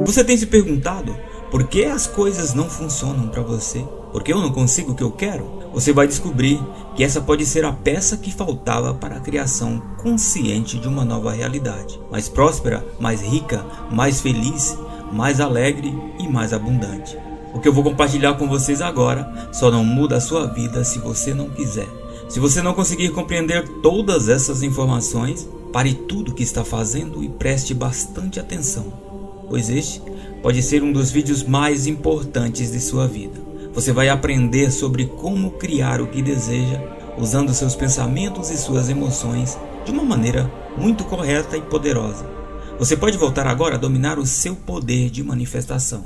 Você tem se perguntado por que as coisas não funcionam para você? Por que eu não consigo o que eu quero? Você vai descobrir que essa pode ser a peça que faltava para a criação consciente de uma nova realidade, mais próspera, mais rica, mais feliz, mais alegre e mais abundante. O que eu vou compartilhar com vocês agora só não muda a sua vida se você não quiser. Se você não conseguir compreender todas essas informações, pare tudo o que está fazendo e preste bastante atenção, pois este pode ser um dos vídeos mais importantes de sua vida. Você vai aprender sobre como criar o que deseja, usando seus pensamentos e suas emoções de uma maneira muito correta e poderosa. Você pode voltar agora a dominar o seu poder de manifestação.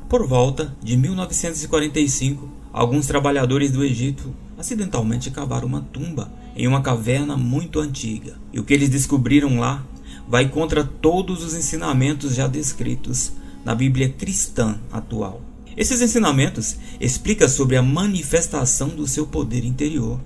Por volta de 1945, alguns trabalhadores do Egito acidentalmente cavaram uma tumba em uma caverna muito antiga. E o que eles descobriram lá vai contra todos os ensinamentos já descritos na Bíblia cristã atual. Esses ensinamentos explicam sobre a manifestação do seu poder interior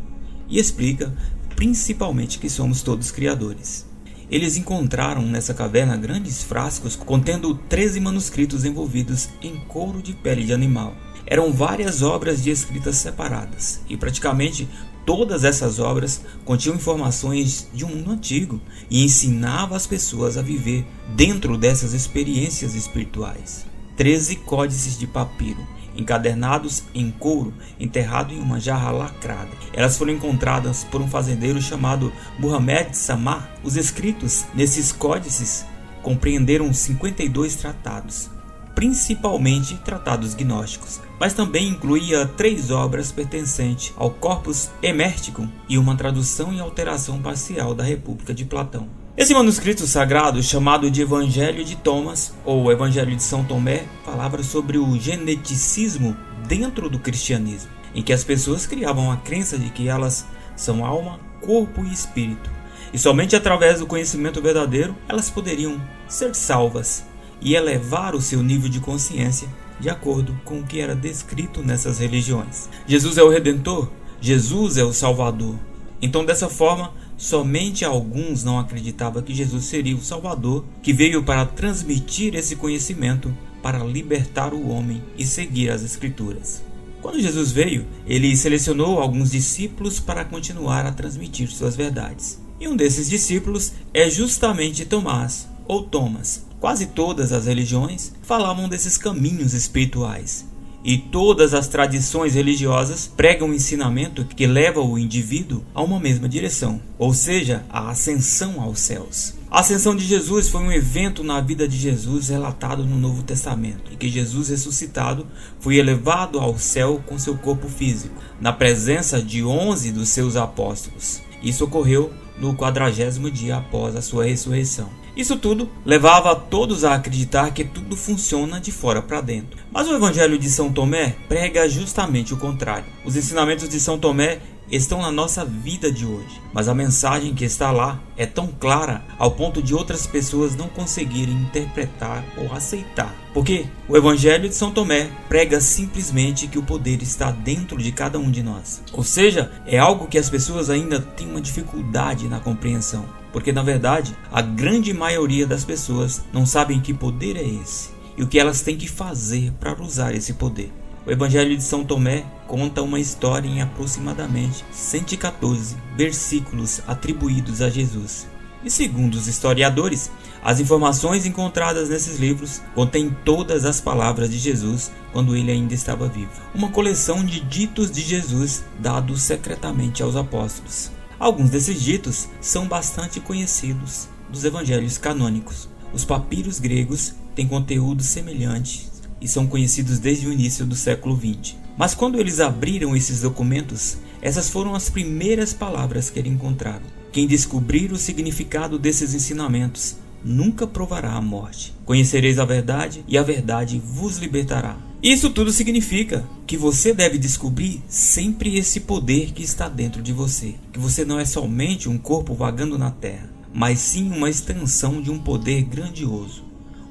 e explica principalmente que somos todos criadores. Eles encontraram nessa caverna grandes frascos contendo 13 manuscritos envolvidos em couro de pele de animal. Eram várias obras de escritas separadas e praticamente todas essas obras continham informações de um mundo antigo e ensinavam as pessoas a viver dentro dessas experiências espirituais. 13 códices de papiro, encadernados em couro, enterrado em uma jarra lacrada. Elas foram encontradas por um fazendeiro chamado Muhammad Samar. Os escritos nesses códices compreenderam 52 tratados, principalmente tratados gnósticos, mas também incluía 3 obras pertencentes ao Corpus Hermeticum e uma tradução e alteração parcial da República de Platão. Esse manuscrito sagrado, chamado de Evangelho de Thomas ou Evangelho de São Tomé, falava sobre o geneticismo dentro do cristianismo, em que as pessoas criavam a crença de que elas são alma, corpo e espírito, e somente através do conhecimento verdadeiro elas poderiam ser salvas e elevar o seu nível de consciência de acordo com o que era descrito nessas religiões. Jesus é o Redentor, Jesus é o Salvador. Então, dessa forma, somente alguns não acreditavam que Jesus seria o Salvador, que veio para transmitir esse conhecimento para libertar o homem e seguir as Escrituras. Quando Jesus veio, ele selecionou alguns discípulos para continuar a transmitir suas verdades. E um desses discípulos é justamente Tomás, ou Thomas. Quase todas as religiões falavam desses caminhos espirituais. E todas as tradições religiosas pregam um ensinamento que leva o indivíduo a uma mesma direção, ou seja, a ascensão aos céus. A ascensão de Jesus foi um evento na vida de Jesus relatado no Novo Testamento, em que Jesus ressuscitado foi elevado ao céu com seu corpo físico, na presença de 11 dos seus apóstolos. Isso ocorreu no 40º dia após a sua ressurreição. Isso tudo levava todos a acreditar que tudo funciona de fora para dentro. Mas o Evangelho de São Tomé prega justamente o contrário. Os ensinamentos de São Tomé estão na nossa vida de hoje, mas a mensagem que está lá é tão clara ao ponto de outras pessoas não conseguirem interpretar ou aceitar. Porque o Evangelho de São Tomé prega simplesmente que o poder está dentro de cada um de nós. Ou seja, é algo que as pessoas ainda têm uma dificuldade na compreensão. Porque na verdade, a grande maioria das pessoas não sabem que poder é esse e o que elas têm que fazer para usar esse poder. O Evangelho de São Tomé conta uma história em aproximadamente 114 versículos atribuídos a Jesus. E segundo os historiadores, as informações encontradas nesses livros contêm todas as palavras de Jesus quando ele ainda estava vivo. Uma coleção de ditos de Jesus dados secretamente aos apóstolos. Alguns desses ditos são bastante conhecidos dos evangelhos canônicos. Os papiros gregos têm conteúdo semelhante e são conhecidos desde o início do século XX. Mas quando eles abriram esses documentos, essas foram as primeiras palavras que eles encontraram. Quem descobrir o significado desses ensinamentos nunca provará a morte. Conhecereis a verdade e a verdade vos libertará. Isso tudo significa que você deve descobrir sempre esse poder que está dentro de você. Que você não é somente um corpo vagando na terra, mas sim uma extensão de um poder grandioso,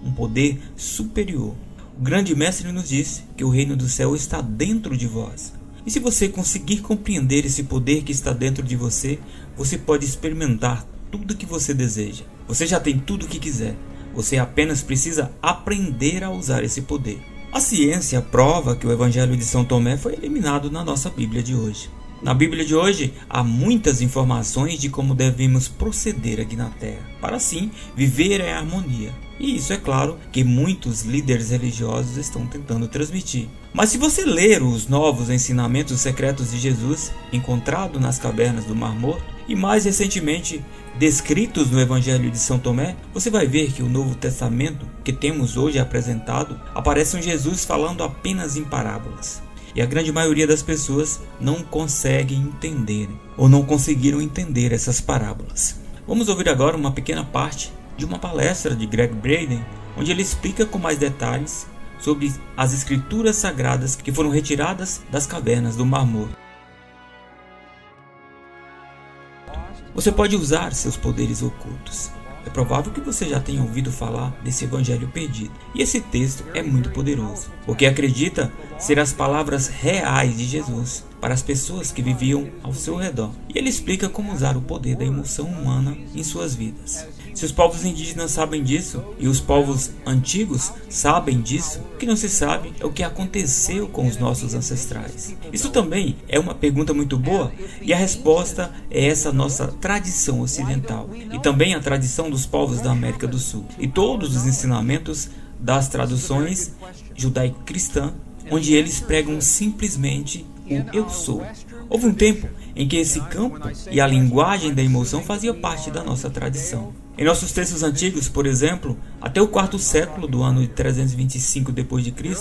um poder superior. O grande mestre nos disse que o reino do céu está dentro de vós. E se você conseguir compreender esse poder que está dentro de você, você pode experimentar tudo o que você deseja. Você já tem tudo o que quiser, Você apenas precisa aprender a usar esse poder. A ciência prova que o Evangelho de São Tomé foi eliminado na nossa Bíblia de hoje. Na Bíblia de hoje, há muitas informações de como devemos proceder aqui na Terra, para assim viver em harmonia. E isso é claro que muitos líderes religiosos estão tentando transmitir. Mas se você ler os novos ensinamentos secretos de Jesus, encontrados nas cavernas do Mar Morto, e mais recentemente descritos no Evangelho de São Tomé, você vai ver que o Novo Testamento que temos hoje apresentado aparece um Jesus falando apenas em parábolas. E a grande maioria das pessoas não consegue entender ou não conseguiram entender essas parábolas. Vamos ouvir agora uma pequena parte de uma palestra de Gregg Braden, onde ele explica com mais detalhes sobre as escrituras sagradas que foram retiradas das cavernas do Mar Morto. Você pode usar seus poderes ocultos. É provável que você já tenha ouvido falar desse evangelho perdido. E esse texto é muito poderoso, porque acredita ser as palavras reais de Jesus para as pessoas que viviam ao seu redor. E ele explica como usar o poder da emoção humana em suas vidas. Se os povos indígenas sabem disso, e os povos antigos sabem disso, o que não se sabe é o que aconteceu com os nossos ancestrais. Isso também é uma pergunta muito boa, e a resposta é essa nossa tradição ocidental, e também a tradição dos povos da América do Sul, e todos os ensinamentos das traduções judaico-cristã, onde eles pregam simplesmente o eu sou. Houve um tempo em que esse campo e a linguagem da emoção fazia parte da nossa tradição. Em nossos textos antigos, por exemplo, até o quarto século do ano de 325 d.C.,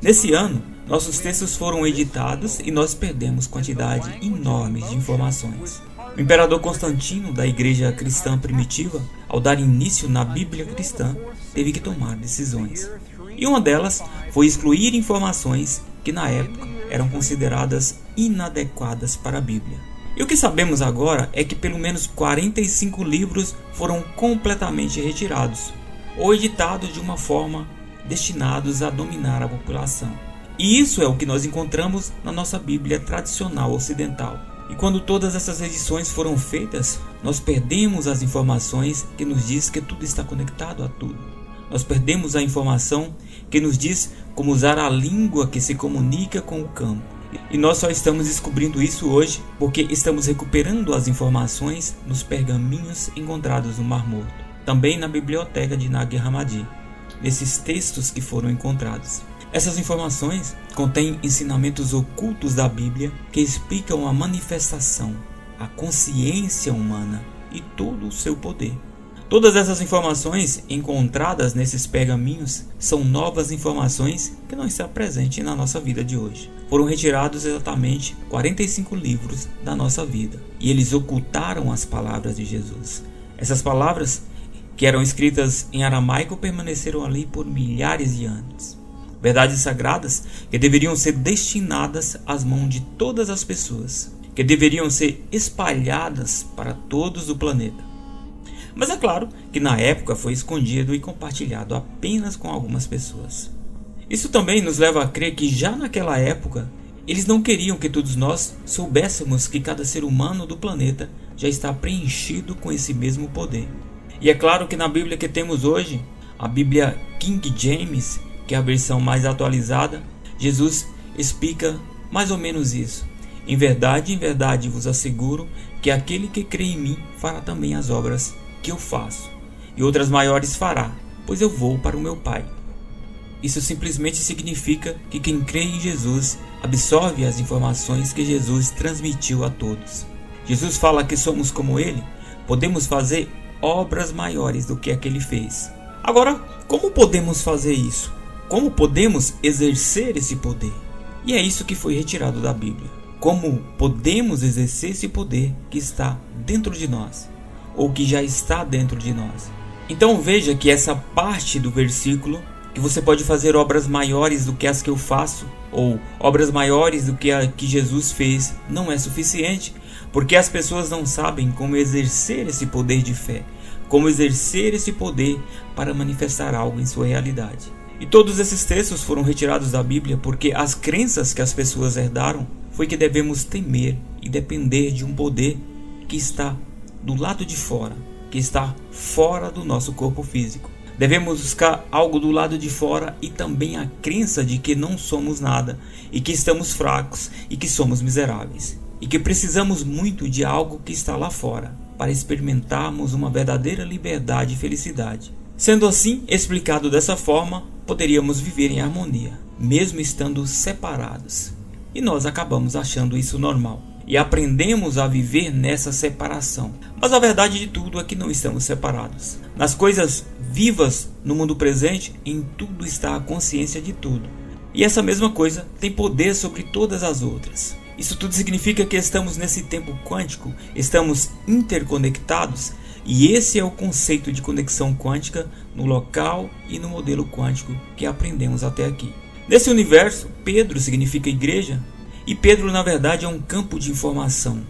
nesse ano, nossos textos foram editados e nós perdemos quantidade enorme de informações. O imperador Constantino, da igreja cristã primitiva, ao dar início na Bíblia cristã, teve que tomar decisões. E uma delas foi excluir informações que na época eram consideradas inadequadas para a Bíblia. E o que sabemos agora é que pelo menos 45 livros foram completamente retirados ou editados de uma forma destinados a dominar a população. E isso é o que nós encontramos na nossa Bíblia tradicional ocidental. E quando todas essas edições foram feitas, nós perdemos as informações que nos diz que tudo está conectado a tudo. Nós perdemos a informação que nos diz como usar a língua que se comunica com o campo. E nós só estamos descobrindo isso hoje porque estamos recuperando as informações nos pergaminhos encontrados no Mar Morto, também na biblioteca de Nag Hammadi, nesses textos que foram encontrados. Essas informações contêm ensinamentos ocultos da Bíblia que explicam a manifestação, a consciência humana e todo o seu poder. Todas essas informações encontradas nesses pergaminhos são novas informações que não estão presentes na nossa vida de hoje. Foram retirados exatamente 45 livros da nossa vida e eles ocultaram as palavras de Jesus. Essas palavras, que eram escritas em aramaico, permaneceram ali por milhares de anos. Verdades sagradas que deveriam ser destinadas às mãos de todas as pessoas, que deveriam ser espalhadas para todos o planeta. Mas é claro que na época foi escondido e compartilhado apenas com algumas pessoas. Isso também nos leva a crer que já naquela época, eles não queriam que todos nós soubéssemos que cada ser humano do planeta já está preenchido com esse mesmo poder. E é claro que na Bíblia que temos hoje, a Bíblia King James, que é a versão mais atualizada, Jesus explica mais ou menos isso. Em verdade vos asseguro que aquele que crê em mim fará também as obras que eu faço, e outras maiores fará, pois eu vou para o meu Pai. Isso simplesmente significa que quem crê em Jesus absorve as informações que Jesus transmitiu a todos. Jesus fala que somos como Ele, podemos fazer obras maiores do que a que Ele fez. Agora, como podemos fazer isso? Como podemos exercer esse poder? E é isso que foi retirado da Bíblia. Como podemos exercer esse poder que está dentro de nós, ou que já está dentro de nós? Então veja que essa parte do versículo, que você pode fazer obras maiores do que as que eu faço, ou obras maiores do que a que Jesus fez, não é suficiente, porque as pessoas não sabem como exercer esse poder de fé, como exercer esse poder para manifestar algo em sua realidade. E todos esses textos foram retirados da Bíblia porque as crenças que as pessoas herdaram foi que devemos temer e depender de um poder que está do lado de fora, que está fora do nosso corpo físico. Devemos buscar algo do lado de fora e também a crença de que não somos nada e que estamos fracos e que somos miseráveis. E que precisamos muito de algo que está lá fora para experimentarmos uma verdadeira liberdade e felicidade. Sendo assim, explicado dessa forma, poderíamos viver em harmonia, mesmo estando separados. E nós acabamos achando isso normal. E aprendemos a viver nessa separação. Mas a verdade de tudo é que não estamos separados. Nas coisas vivas no mundo presente, em tudo está a consciência de tudo. E essa mesma coisa tem poder sobre todas as outras. Isso tudo significa que estamos nesse tempo quântico, estamos interconectados, e esse é o conceito de conexão quântica no local e no modelo quântico que aprendemos até aqui. Nesse universo, Pedro significa igreja, e Pedro na verdade é um campo de informação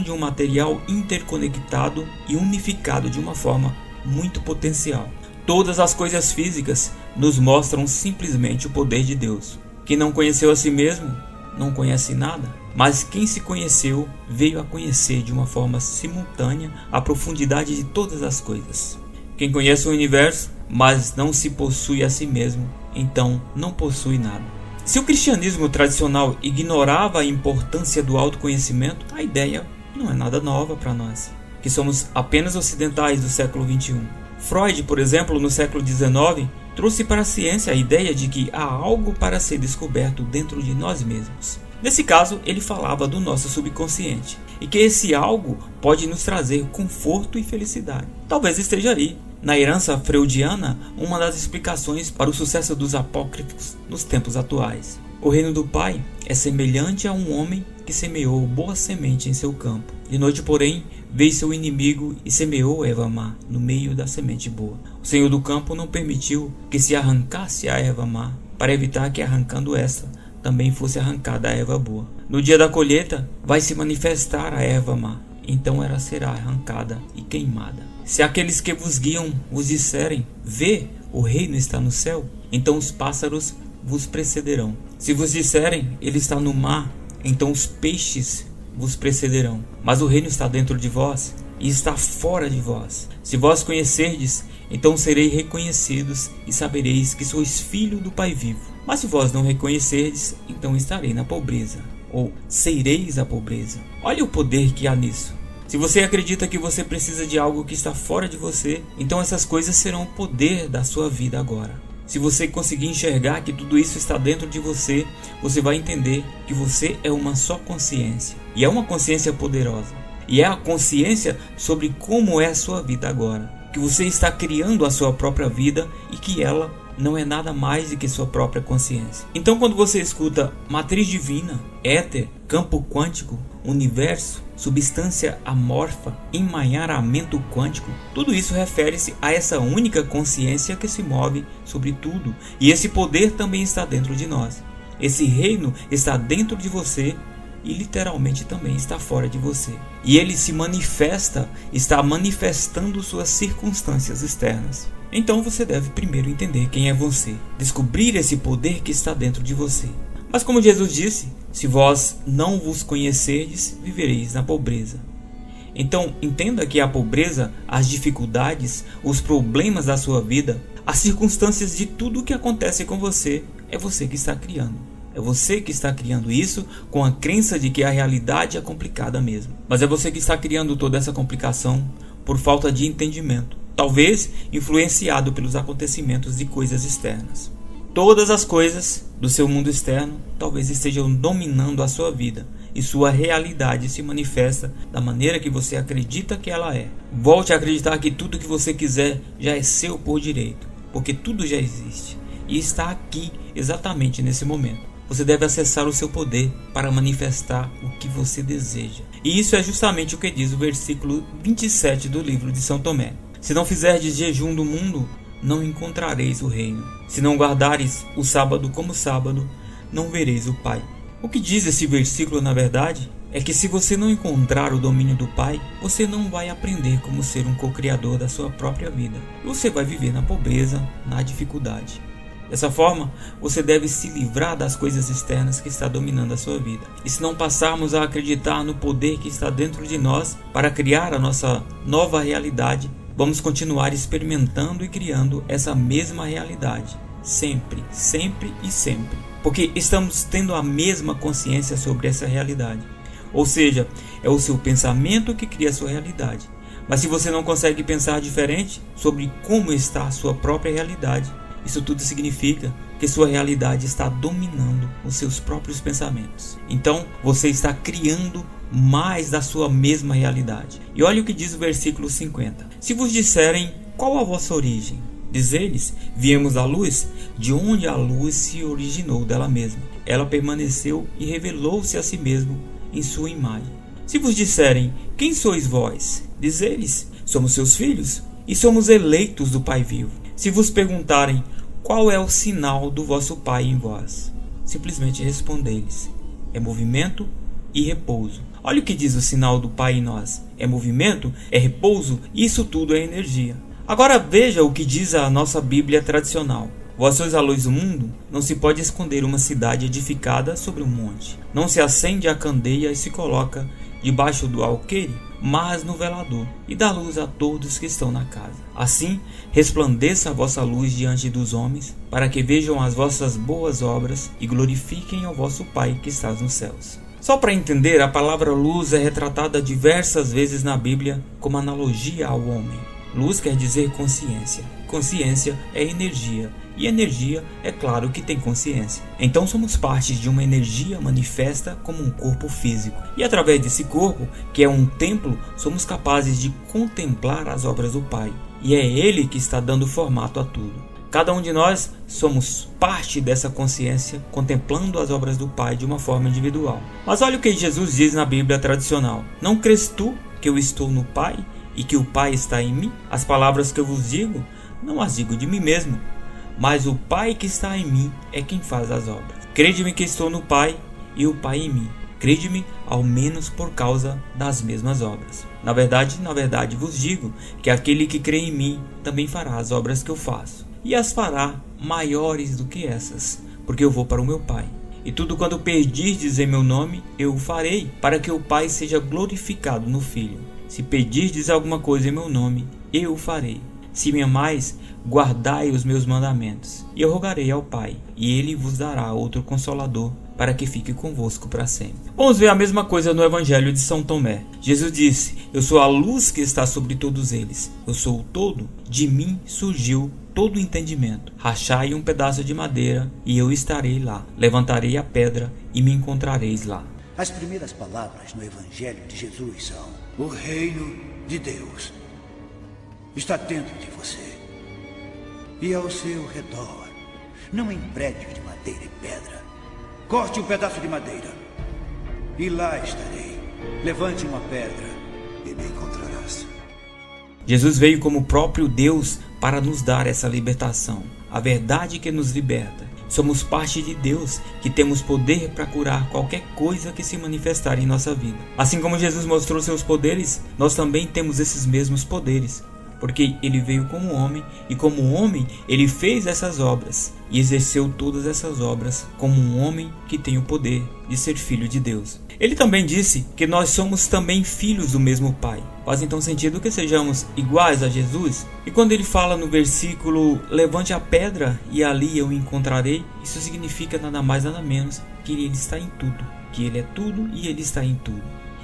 de um material interconectado e unificado de uma forma muito potencial. Todas as coisas físicas nos mostram simplesmente o poder de Deus. Quem não conheceu a si mesmo não conhece nada, mas quem se conheceu veio a conhecer de uma forma simultânea a profundidade de todas as coisas. Quem conhece o universo, mas não se possui a si mesmo, então não possui nada. Se o cristianismo tradicional ignorava a importância do autoconhecimento, a ideia não é nada nova para nós, que somos apenas ocidentais do século XXI. Freud, por exemplo, no século XIX, trouxe para a ciência a ideia de que há algo para ser descoberto dentro de nós mesmos. Nesse caso, ele falava do nosso subconsciente, e que esse algo pode nos trazer conforto e felicidade. Talvez esteja aí, na herança freudiana, uma das explicações para o sucesso dos apócrifos nos tempos atuais. O reino do Pai é semelhante a um homem que semeou boa semente em seu campo. De noite, porém, veio seu inimigo e semeou a erva má no meio da semente boa. O Senhor do campo não permitiu que se arrancasse a erva má, para evitar que, arrancando esta, também fosse arrancada a erva boa. No dia da colheita, vai se manifestar a erva má, então ela será arrancada e queimada. Se aqueles que vos guiam vos disserem, vê, o reino está no céu, então os pássaros vos precederão. Se vos disserem, ele está no mar, então os peixes vos precederão. Mas o reino está dentro de vós e está fora de vós. Se vós conhecerdes, então sereis reconhecidos e sabereis que sois filho do Pai vivo. Mas se vós não reconhecerdes, então estarei na pobreza, ou sereis a pobreza. Olha o poder que há nisso. Se você acredita que você precisa de algo que está fora de você, então essas coisas serão o poder da sua vida agora. Se você conseguir enxergar que tudo isso está dentro de você, você vai entender que você é uma só consciência. E é uma consciência poderosa. E é a consciência sobre como é a sua vida agora. Que você está criando a sua própria vida e que ela não é nada mais do que sua própria consciência. Então, quando você escuta matriz divina, éter, campo quântico, universo, substância amorfa, emaranhamento quântico, tudo isso refere-se a essa única consciência que se move sobre tudo. E esse poder também está dentro de nós. Esse reino está dentro de você e literalmente também está fora de você. E ele se manifesta, está manifestando suas circunstâncias externas. Então você deve primeiro entender quem é você, descobrir esse poder que está dentro de você. Mas como Jesus disse, se vós não vos conhecerdes, vivereis na pobreza. Então entenda que a pobreza, as dificuldades, os problemas da sua vida, as circunstâncias de tudo o que acontece com você, é você que está criando. É você que está criando isso com a crença de que a realidade é complicada mesmo. Mas é você que está criando toda essa complicação por falta de entendimento. Talvez influenciado pelos acontecimentos de coisas externas. Todas as coisas do seu mundo externo talvez estejam dominando a sua vida e sua realidade se manifesta da maneira que você acredita que ela é. Volte a acreditar que tudo que você quiser já é seu por direito, porque tudo já existe e está aqui exatamente nesse momento. Você deve acessar o seu poder para manifestar o que você deseja. E isso é justamente o que diz o versículo 27 do livro de São Tomé. Se não fizerdes jejum do mundo, não encontrareis o reino. Se não guardares o sábado como sábado, não vereis o Pai. O que diz esse versículo, na verdade, é que se você não encontrar o domínio do Pai, você não vai aprender como ser um co-criador da sua própria vida. Você vai viver na pobreza, na dificuldade. Dessa forma, você deve se livrar das coisas externas que está dominando a sua vida. E se não passarmos a acreditar no poder que está dentro de nós para criar a nossa nova realidade, vamos continuar experimentando e criando essa mesma realidade, sempre, sempre e sempre, porque estamos tendo a mesma consciência sobre essa realidade. Ou seja, é o seu pensamento que cria a sua realidade. Mas se você não consegue pensar diferente sobre como está a sua própria realidade, isso tudo significa que sua realidade está dominando os seus próprios pensamentos. Então, você está criando mais da sua mesma realidade. E olha o que diz o versículo 50. Se vos disserem qual a vossa origem, diz eles, viemos da luz, de onde a luz se originou dela mesma. Ela permaneceu e revelou-se a si mesmo em sua imagem. Se vos disserem, quem sois vós? Diz eles, somos seus filhos e somos eleitos do Pai vivo. Se vos perguntarem, qual é o sinal do vosso Pai em vós? Simplesmente respondei-lhes, é movimento e repouso. Olha o que diz o sinal do Pai em nós. É movimento, é repouso, isso tudo é energia. Agora veja o que diz a nossa Bíblia tradicional. Vós sois a luz do mundo, não se pode esconder uma cidade edificada sobre um monte. Não se acende a candeia e se coloca debaixo do alqueire, mas no velador, e dá luz a todos que estão na casa. Assim, resplandeça a vossa luz diante dos homens, para que vejam as vossas boas obras e glorifiquem ao vosso Pai que está nos céus. Só para entender, a palavra luz é retratada diversas vezes na Bíblia como analogia ao homem. Luz quer dizer consciência. Consciência é energia. E energia, é claro que tem consciência. Então somos parte de uma energia manifesta como um corpo físico. E através desse corpo, que é um templo, somos capazes de contemplar as obras do Pai. E é Ele que está dando formato a tudo. Cada um de nós somos parte dessa consciência, contemplando as obras do Pai de uma forma individual. Mas olha o que Jesus diz na Bíblia tradicional. Não crês tu que eu estou no Pai e que o Pai está em mim? As palavras que eu vos digo, não as digo de mim mesmo, mas o Pai que está em mim é quem faz as obras. Crede-me que estou no Pai e o Pai em mim. Crede-me ao menos por causa das mesmas obras. Na verdade vos digo que aquele que crê em mim também fará as obras que eu faço. E as fará maiores do que essas, porque eu vou para o meu Pai. E tudo quanto pedirdes em meu nome, eu o farei, para que o Pai seja glorificado no Filho. Se pedirdes alguma coisa em meu nome, eu o farei. Se me amais, guardai os meus mandamentos. E eu rogarei ao Pai, e ele vos dará outro Consolador, para que fique convosco para sempre. Vamos ver a mesma coisa no Evangelho de São Tomé. Jesus disse, eu sou a luz que está sobre todos eles. Eu sou o todo. De mim surgiu todo o entendimento. Rachai um pedaço de madeira, e eu estarei lá. Levantarei a pedra, e me encontrareis lá. As primeiras palavras no Evangelho de Jesus são: o reino de Deus está dentro de você e ao seu redor, não em prédios de madeira e pedra. Corte um pedaço de madeira e lá estarei. Levante uma pedra e me encontrarás. Jesus veio como o próprio Deus para nos dar essa libertação, a verdade que nos liberta. Somos parte de Deus, que temos poder para curar qualquer coisa que se manifestar em nossa vida. Assim como Jesus mostrou seus poderes, nós também temos esses mesmos poderes, porque ele veio como homem, e como homem ele fez essas obras e exerceu todas essas obras como um homem que tem o poder de ser filho de Deus. Ele também disse que nós somos também filhos do mesmo Pai. Faz então sentido que sejamos iguais a Jesus? E quando ele fala no versículo, levante a pedra e ali eu encontrarei, isso significa nada mais nada menos que ele está em tudo, que ele é tudo e ele está em tudo.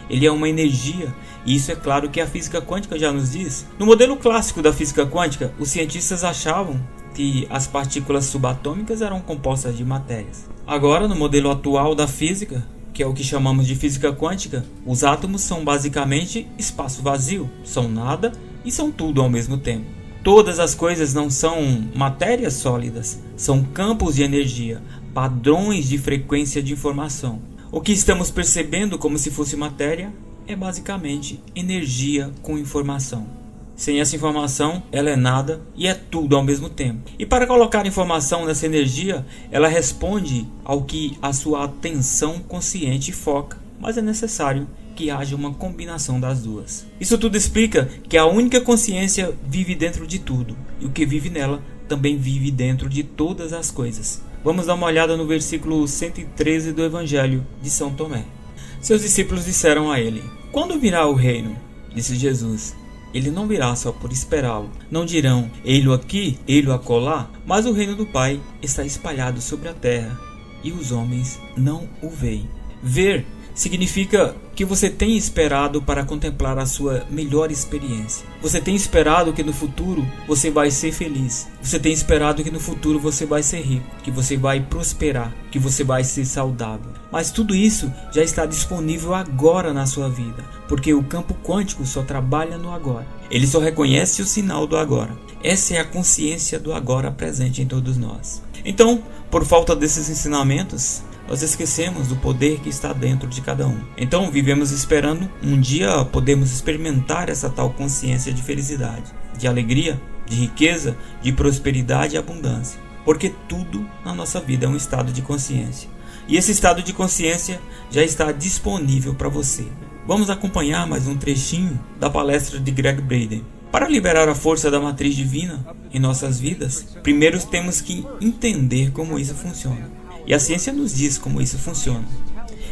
Ele é uma energia, e isso é claro que a física quântica já nos diz. No modelo clássico da física quântica, os cientistas achavam que as partículas subatômicas eram compostas de matérias. Agora, no modelo atual da física, que é o que chamamos de física quântica, os átomos são basicamente espaço vazio, são nada e são tudo ao mesmo tempo. Todas as coisas não são matérias sólidas, são campos de energia, padrões de frequência de informação. O que estamos percebendo como se fosse matéria é basicamente energia com informação. Sem essa informação, ela é nada e é tudo ao mesmo tempo. E para colocar informação nessa energia, ela responde ao que a sua atenção consciente foca, mas é necessário que haja uma combinação das duas. Isso tudo explica que a única consciência vive dentro de tudo, e o que vive nela também vive dentro de todas as coisas. Vamos dar uma olhada no versículo 113 do Evangelho de São Tomé. Seus discípulos disseram a ele: quando virá o reino? Disse Jesus: ele não virá só por esperá-lo. Não dirão, ei-lo aqui, ei-lo acolá, mas o reino do Pai está espalhado sobre a terra, e os homens não o veem. Ver significa que você tem esperado para contemplar a sua melhor experiência. Você tem esperado que no futuro você vai ser feliz. Você tem esperado que no futuro você vai ser rico, que você vai prosperar, que você vai ser saudável. Mas tudo isso já está disponível agora na sua vida, porque o campo quântico só trabalha no agora. Ele só reconhece o sinal do agora. Essa é a consciência do agora presente em todos nós. Então, por falta desses ensinamentos, nós esquecemos do poder que está dentro de cada um. Então vivemos esperando um dia podermos experimentar essa tal consciência de felicidade, de alegria, de riqueza, de prosperidade e abundância. Porque tudo na nossa vida é um estado de consciência. E esse estado de consciência já está disponível para você. Vamos acompanhar mais um trechinho da palestra de Gregg Braden. Para liberar a força da matriz divina em nossas vidas, primeiro temos que entender como isso funciona. E a ciência nos diz como isso funciona.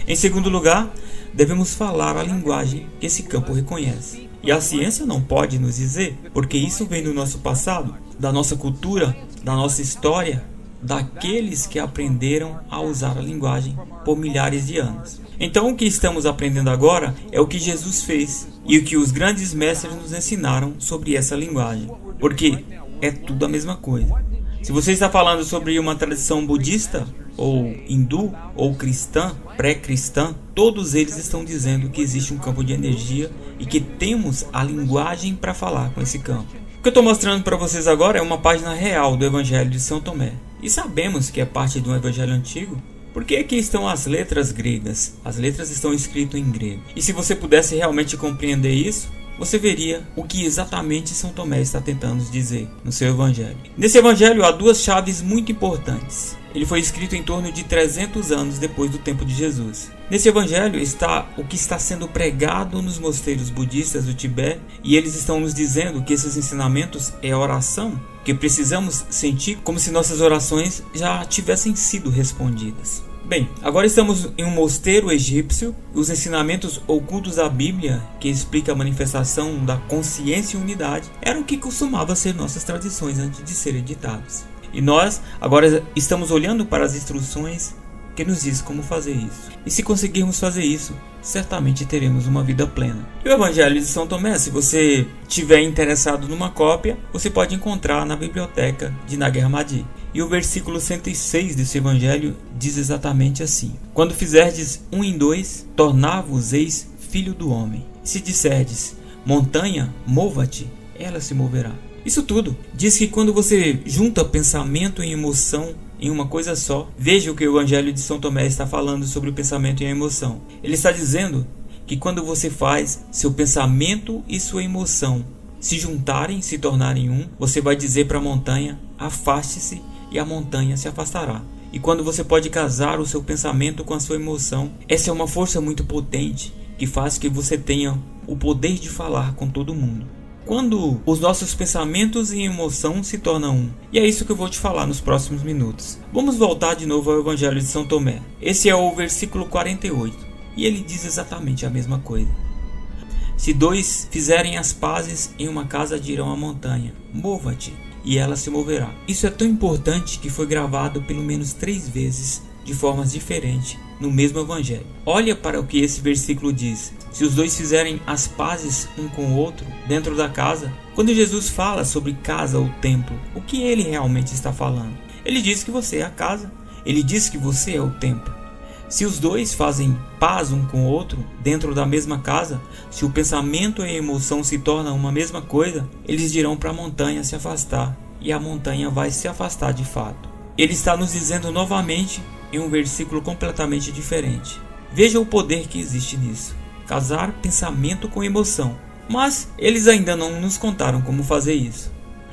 Em segundo lugar, devemos falar a linguagem que esse campo reconhece. E a ciência não pode nos dizer, porque isso vem do nosso passado, da nossa cultura, da nossa história, daqueles que aprenderam a usar a linguagem por milhares de anos. Então o que estamos aprendendo agora é o que Jesus fez e o que os grandes mestres nos ensinaram sobre essa linguagem, porque é tudo a mesma coisa. Se você está falando sobre uma tradição budista, ou hindu, ou cristã, pré-cristã, todos eles estão dizendo que existe um campo de energia e que temos a linguagem para falar com esse campo. O que eu estou mostrando para vocês agora é uma página real do Evangelho de São Tomé. E sabemos que é parte de um Evangelho antigo, porque aqui estão as letras gregas. As letras estão escritas em grego. E se você pudesse realmente compreender isso, você veria o que exatamente São Tomé está tentando dizer no seu Evangelho. Nesse Evangelho há duas chaves muito importantes. Ele foi escrito em torno de 300 anos depois do tempo de Jesus. Nesse Evangelho está o que está sendo pregado nos mosteiros budistas do Tibete, e eles estão nos dizendo que esses ensinamentos é oração, que precisamos sentir como se nossas orações já tivessem sido respondidas. Bem, agora estamos em um mosteiro egípcio. Os ensinamentos ocultos da Bíblia, que explica a manifestação da consciência e unidade, eram o que costumava ser nossas tradições antes de serem ditadas. E nós agora estamos olhando para as instruções que nos diz como fazer isso. E se conseguirmos fazer isso, certamente teremos uma vida plena. E o Evangelho de São Tomé, se você estiver interessado numa cópia, você pode encontrar na biblioteca de Nag Hammadi. E o versículo 106 desse Evangelho diz exatamente assim: quando fizerdes 1 em 2, tornar-vos-eis filho do homem. Se disserdes, montanha, mova-te, ela se moverá. Isso tudo diz que quando você junta pensamento e emoção em uma coisa só, veja o que o Evangelho de São Tomé está falando sobre o pensamento e a emoção. Ele está dizendo que quando você faz seu pensamento e sua emoção se juntarem, se tornarem um, você vai dizer para a montanha, afaste-se, e a montanha se afastará. E quando você pode casar o seu pensamento com a sua emoção, essa é uma força muito potente que faz que você tenha o poder de falar com todo mundo. Quando os nossos pensamentos e emoção se tornam um. E é isso que eu vou te falar nos próximos minutos. Vamos voltar de novo ao Evangelho de São Tomé. Esse é o versículo 48. E ele diz exatamente a mesma coisa. Se 2 fizerem as pazes em uma casa, dirão à montanha, mova-te, e ela se moverá. Isso é tão importante que foi gravado pelo menos 3 vezes de formas diferentes no mesmo Evangelho. Olha para o que esse versículo diz. Se os 2 fizerem as pazes um com o outro dentro da casa. Quando Jesus fala sobre casa ou templo, o que ele realmente está falando? Ele diz que você é a casa. Ele diz que você é o templo. Se os 2 fazem paz um com o outro dentro da mesma casa, se o pensamento e a emoção se tornam uma mesma coisa, eles dirão para a montanha se afastar, e a montanha vai se afastar de fato. Ele está nos dizendo novamente em um versículo completamente diferente. Veja o poder que existe nisso. Casar pensamento com emoção. Mas eles ainda não nos contaram como fazer isso.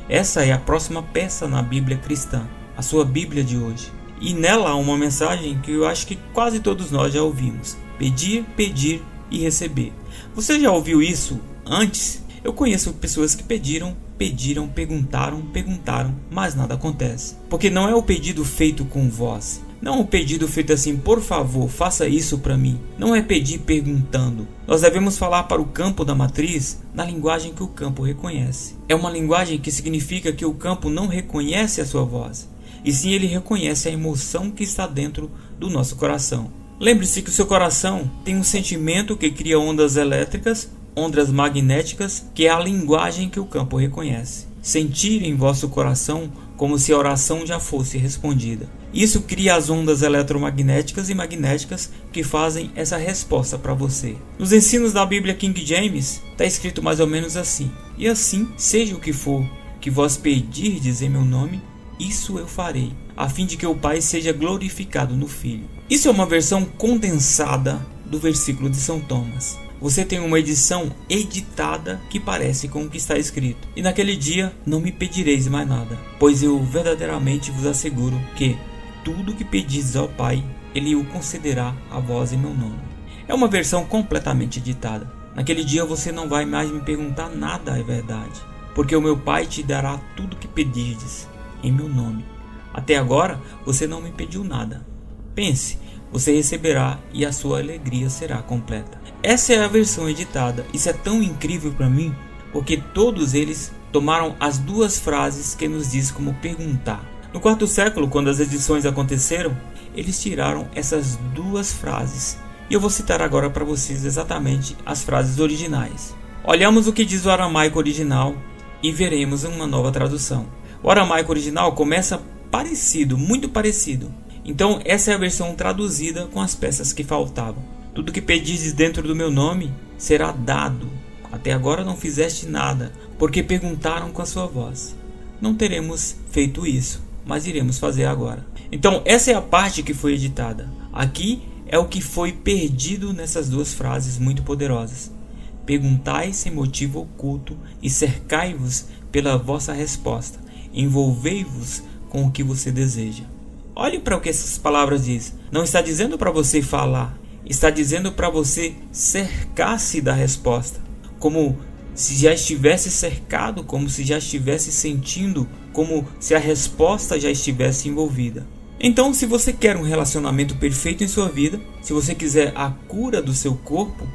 Essa é a próxima peça na Bíblia cristã, a sua Bíblia de hoje. E nela há uma mensagem que eu acho que quase todos nós já ouvimos. Pedir, pedir e receber. Você já ouviu isso antes? Eu conheço pessoas que pediram, perguntaram, mas nada acontece. Porque não é o pedido feito com voz, Não um pedido feito assim, por favor, faça isso para mim. Não é pedir perguntando. Nós devemos falar para o campo da matriz na linguagem que o campo reconhece. É uma linguagem que significa que o campo não reconhece a sua voz, e sim ele reconhece a emoção que está dentro do nosso coração. Lembre-se que o seu coração tem um sentimento que cria ondas elétricas, ondas magnéticas, que é a linguagem que o campo reconhece. Sentir em vosso coração como se a oração já fosse respondida. Isso cria as ondas eletromagnéticas e magnéticas que fazem essa resposta para você. Nos ensinos da Bíblia King James está escrito mais ou menos assim: e assim, seja o que for que vós pedirdes em meu nome, isso eu farei, a fim de que o Pai seja glorificado no Filho. Isso é uma versão condensada do versículo de São Tomás. Você tem uma edição editada que parece com o que está escrito. E naquele dia não me pedireis mais nada, pois eu verdadeiramente vos asseguro que tudo que pedis ao Pai, Ele o concederá a vós em meu nome. É uma versão completamente editada. Naquele dia você não vai mais me perguntar nada, é verdade, porque o meu Pai te dará tudo que pedirdes em meu nome. Até agora você não me pediu nada. Pense, você receberá e a sua alegria será completa. Essa é a versão editada. Isso é tão incrível para mim, porque todos eles tomaram as duas frases que nos diz como perguntar. No quarto século, quando as edições aconteceram, eles tiraram essas duas frases. E eu vou citar agora para vocês exatamente as frases originais. Olhamos o que diz o aramaico original e veremos uma nova tradução. O aramaico original começa parecido, muito parecido. Então essa é a versão traduzida com as peças que faltavam. Tudo que pedistes dentro do meu nome será dado. Até agora não fizeste nada, porque perguntaram com a sua voz. Não teremos feito isso, mas iremos fazer agora. Então essa é a parte que foi editada. Aqui é o que foi perdido nessas duas frases muito poderosas. Perguntai sem motivo oculto e cercai-vos pela vossa resposta. Envolvei-vos com o que você deseja. Olhe para o que essas palavras dizem. Não está dizendo para você falar. Está dizendo para você cercar-se da resposta. Como se já estivesse cercado, como se já estivesse sentindo, como se a resposta já estivesse envolvida. Então, se você quer um relacionamento perfeito em sua vida, se você quiser a cura do seu corpo,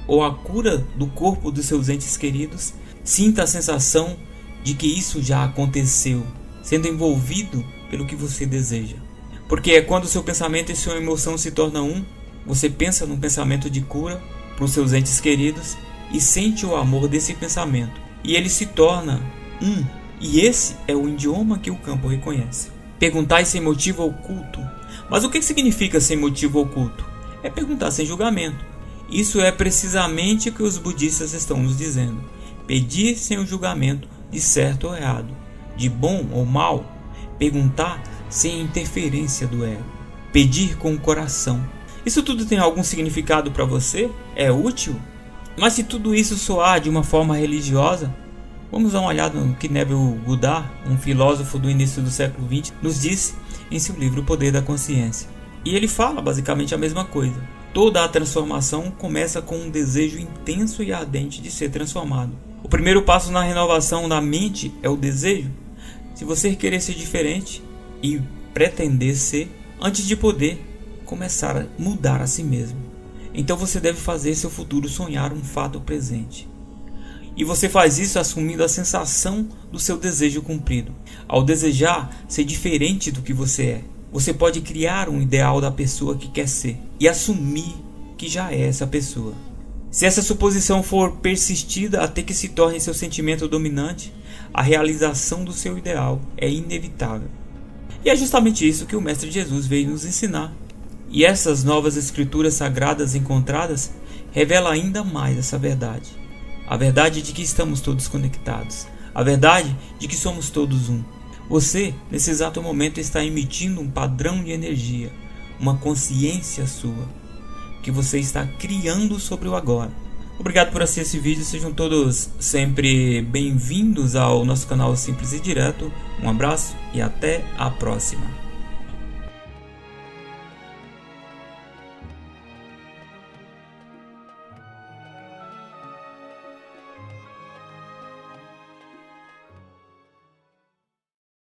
ou a cura do corpo dos seus entes queridos, sinta a sensação de que isso já aconteceu, sendo envolvido pelo que você deseja. Porque é quando o seu pensamento e sua emoção se tornam um, você pensa num pensamento de cura para os seus entes queridos e sente o amor desse pensamento. E ele se torna um. E esse é o idioma que o campo reconhece. Perguntai sem motivo oculto. Mas o que significa sem motivo oculto? É perguntar sem julgamento. Isso é precisamente o que os budistas estão nos dizendo. Pedir sem o julgamento de certo ou errado, de bom ou mal. Perguntar sem interferência do ego. Pedir com o coração. Isso tudo tem algum significado para você? É útil? Mas se tudo isso soar de uma forma religiosa, vamos dar uma olhada no que Neville Goddard, um filósofo do início do século XX, nos disse em seu livro O Poder da Consciência. E ele fala basicamente a mesma coisa. Toda a transformação começa com um desejo intenso e ardente de ser transformado. O primeiro passo na renovação da mente é o desejo. Se você querer ser diferente e pretender ser, antes de poder começar a mudar a si mesmo, então você deve fazer seu futuro sonhar um fato presente. E você faz isso assumindo a sensação do seu desejo cumprido. Ao desejar ser diferente do que você é, você pode criar um ideal da pessoa que quer ser e assumir que já é essa pessoa. Se essa suposição for persistida até que se torne seu sentimento dominante, a realização do seu ideal é inevitável. E é justamente isso que o Mestre Jesus veio nos ensinar. E essas novas escrituras sagradas encontradas revelam ainda mais essa verdade. A verdade de que estamos todos conectados. A verdade de que somos todos um. Você, nesse exato momento, está emitindo um padrão de energia, uma consciência sua, que você está criando sobre o agora. Obrigado por assistir esse vídeo, sejam todos sempre bem-vindos ao nosso canal Simples e Direto. Um abraço e até a próxima.